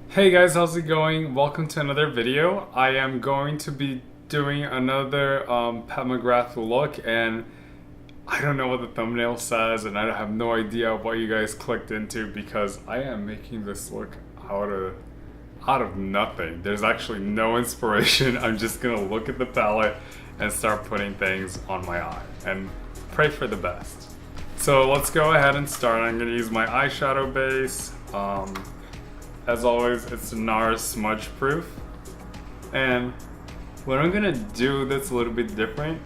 Hey guys, how's it going? Welcome to another video. I am going to be doing another Mcgrath look, and I don't know what the thumbnail says and I have no idea what you guys clicked into because I am making this look out of nothing. There's actually no inspiration. I'm just gonna look at the palette and start putting things on my eye and pray for the best. So let's go ahead and start. I'm gonna use my eyeshadow base. As always, it's NARS smudge proof. And what I'm gonna do that's a little bit different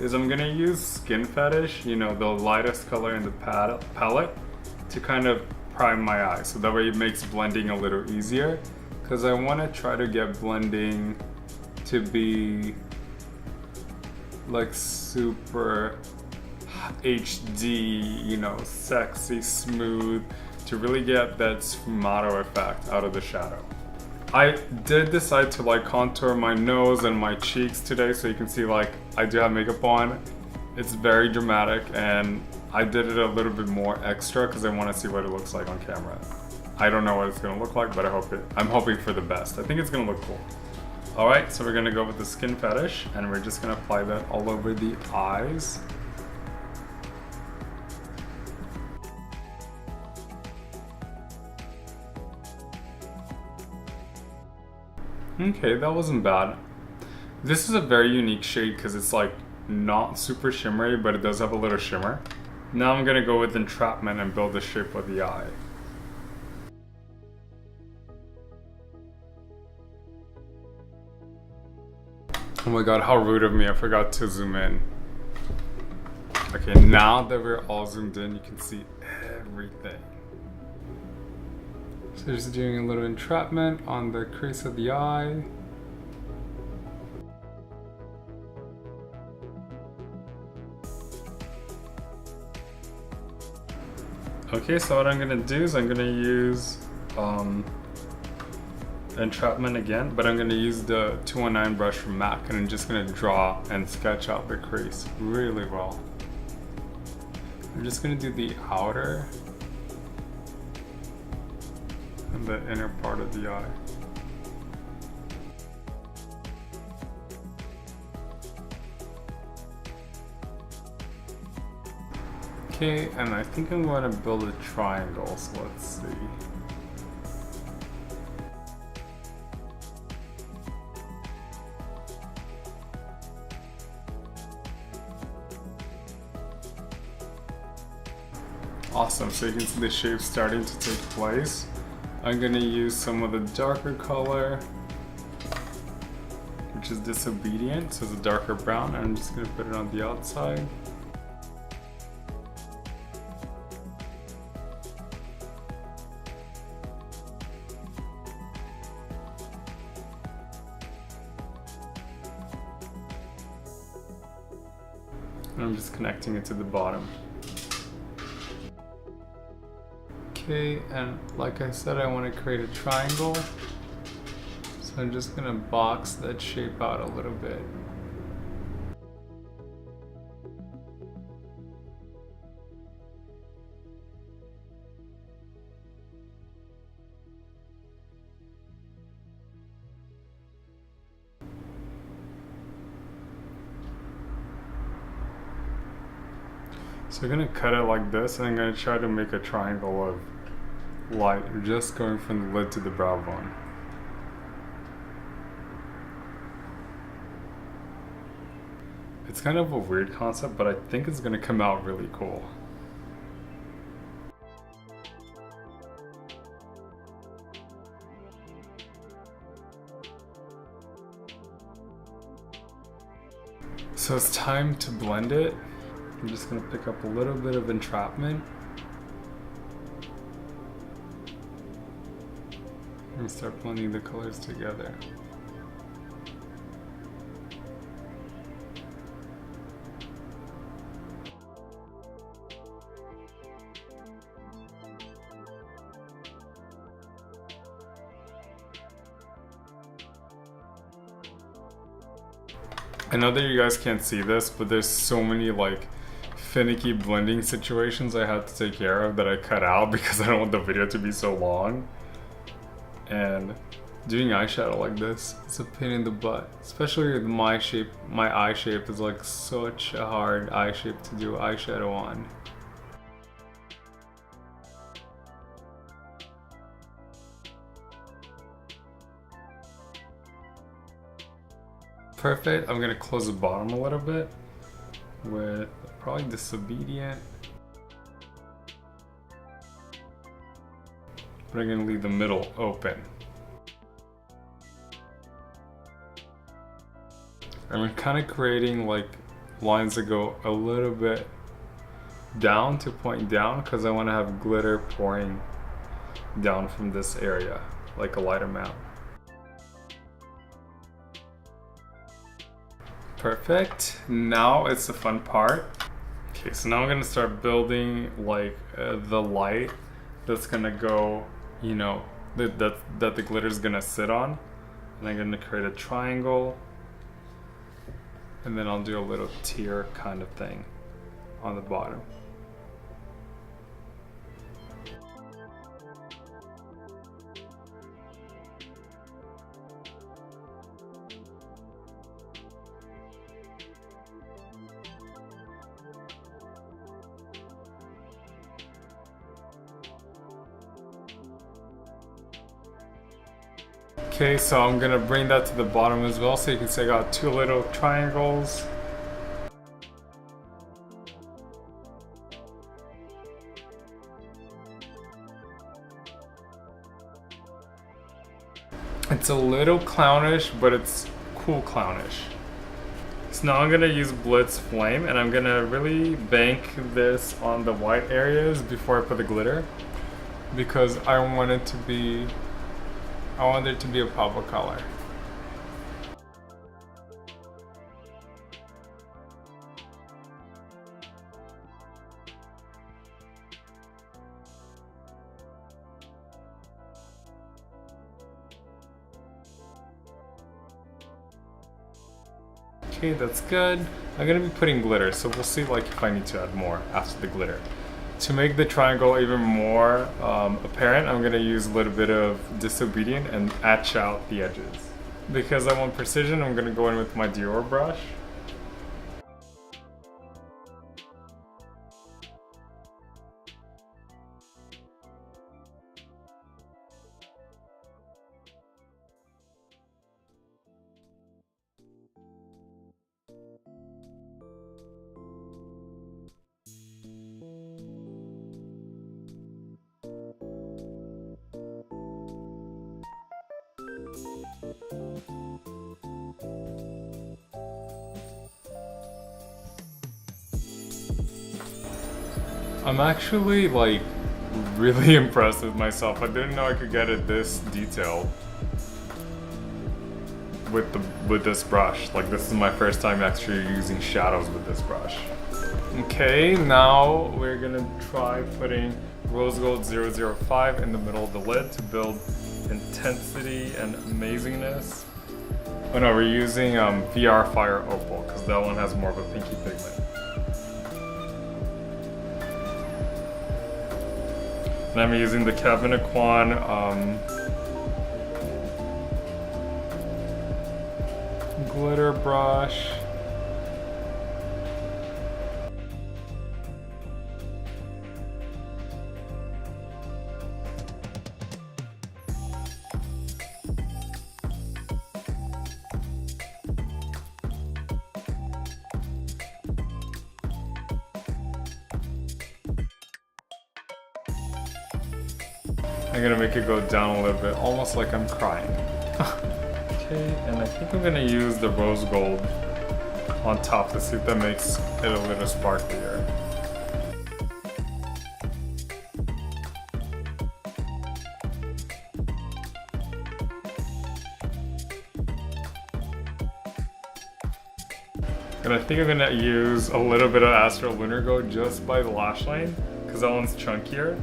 is I'm gonna use Skin Fetish, you know, the lightest color in the palette, to kind of prime my eyes. So that way it makes blending a little easier. Because I wanna try to get blending to be like super HD, you know, sexy, smooth, to really get that sfumato effect out of the shadow. I did decide to like contour my nose and my cheeks today, so you can see like I do have makeup on. It's very dramatic, and I did it a little bit more extra because I want to see what it looks like on camera. I don't know what it's gonna look like, but I'm hoping for the best. I think it's gonna look cool. All right, so we're gonna go with the Skin Fetish, and we're just gonna apply that all over the eyes. Okay, that wasn't bad. This is a very unique shade because it's like not super shimmery, but it does have a little shimmer. Now I'm gonna go with Entrapment and build the shape of the eye. Oh my god, how rude of me, I forgot to zoom in. Okay, now that we're all zoomed in, you can see everything. So just doing a little entrapment on the crease of the eye. Okay, so what I'm gonna do is I'm gonna use entrapment again, but I'm gonna use the 219 brush from MAC, and I'm just gonna draw and sketch out the crease really well. I'm just gonna do the outer and the inner part of the eye. Okay, and I think I'm going to build a triangle, so let's see. Awesome, so you can see the shape starting to take place. I'm gonna use some of the darker color, which is Disobedient, so it's a darker brown, and I'm just gonna put it on the outside. And I'm just connecting it to the bottom. Okay, and like I said, I want to create a triangle, so I'm just gonna box that shape out a little bit. So I'm gonna cut it like this, and I'm gonna try to make a triangle of light, just going from the lid to the brow bone. It's kind of a weird concept, but I think it's gonna come out really cool. So it's time to blend it. I'm just gonna pick up a little bit of entrapment and start blending the colors together. I know that you guys can't see this, but there's so many like finicky blending situations I had to take care of that I cut out because I don't want the video to be so long. and doing eyeshadow like this is a pain in the butt. Especially with my shape, my eye shape is like such a hard eye shape to do eyeshadow on. Perfect. I'm gonna close the bottom a little bit with probably Disobedient. But I'm gonna leave the middle open. I'm kind of creating like lines that go a little bit down to point down because I want to have glitter pouring down from this area, like a light amount. Perfect. Now it's the fun part. Okay, so now I'm gonna start building like the light that's gonna go, you know, that the glitter's gonna sit on. And I'm gonna create a triangle. And then I'll do a little tear kind of thing on the bottom. Okay, so I'm gonna bring that to the bottom as well, so you can see I got two little triangles. It's a little clownish, but it's cool clownish. So now I'm gonna use Blitz Flame, and I'm gonna really bank this on the white areas before I put the glitter, because I want it to be a purple color. Okay, that's good. I'm gonna be putting glitter, so we'll see like if I need to add more after the glitter. To make the triangle even more apparent, I'm gonna use a little bit of Disobedient and etch out the edges. Because I want precision, I'm gonna go in with my Dior brush. I'm actually like really impressed with myself. I didn't know I could get it this detailed with this brush. Like, this is my first time actually using shadows with this brush. Okay, now we're gonna try putting Rose Gold 005 in the middle of the lid to build intensity and amazingness. Oh no, we're using VR Fire Opal because that one has more of a pinky pigment. And I'm using the Kevin Aquan glitter brush. I'm gonna make it go down a little bit, almost like I'm crying. Okay, and I think I'm gonna use the rose gold on top to see if that makes it a little sparklier. And I think I'm gonna use a little bit of Astral Lunar Gold just by the lash line, because that one's chunkier.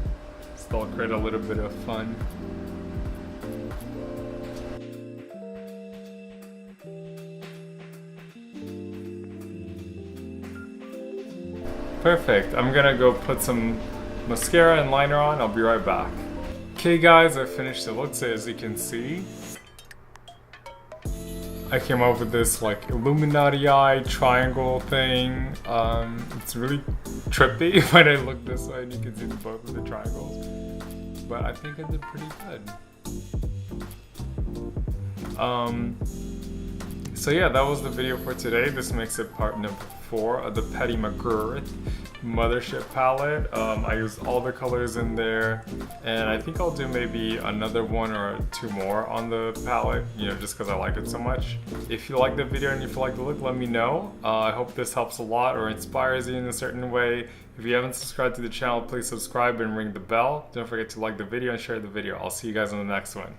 So I'll create a little bit of fun. Perfect. I'm gonna go put some mascara and liner on. I'll be right back. Okay guys, I finished the look, so as you can see, I came up with this like Illuminati eye triangle thing. It's really trippy when I look this way and you can see both of the triangles. But I think I did pretty good. So yeah, that was the video for today. This makes it part number 4 of the Petty Mcgrath Mothership palette. I used all the colors in there, and I think I'll do maybe another 1 or 2 more on the palette, you know, just because I like it so much. If you like the video and if you like the look, let me know. I hope this helps a lot or inspires you in a certain way. If you haven't subscribed to the channel, please subscribe and ring the bell. Don't forget to like the video and share the video. I'll see you guys in the next one.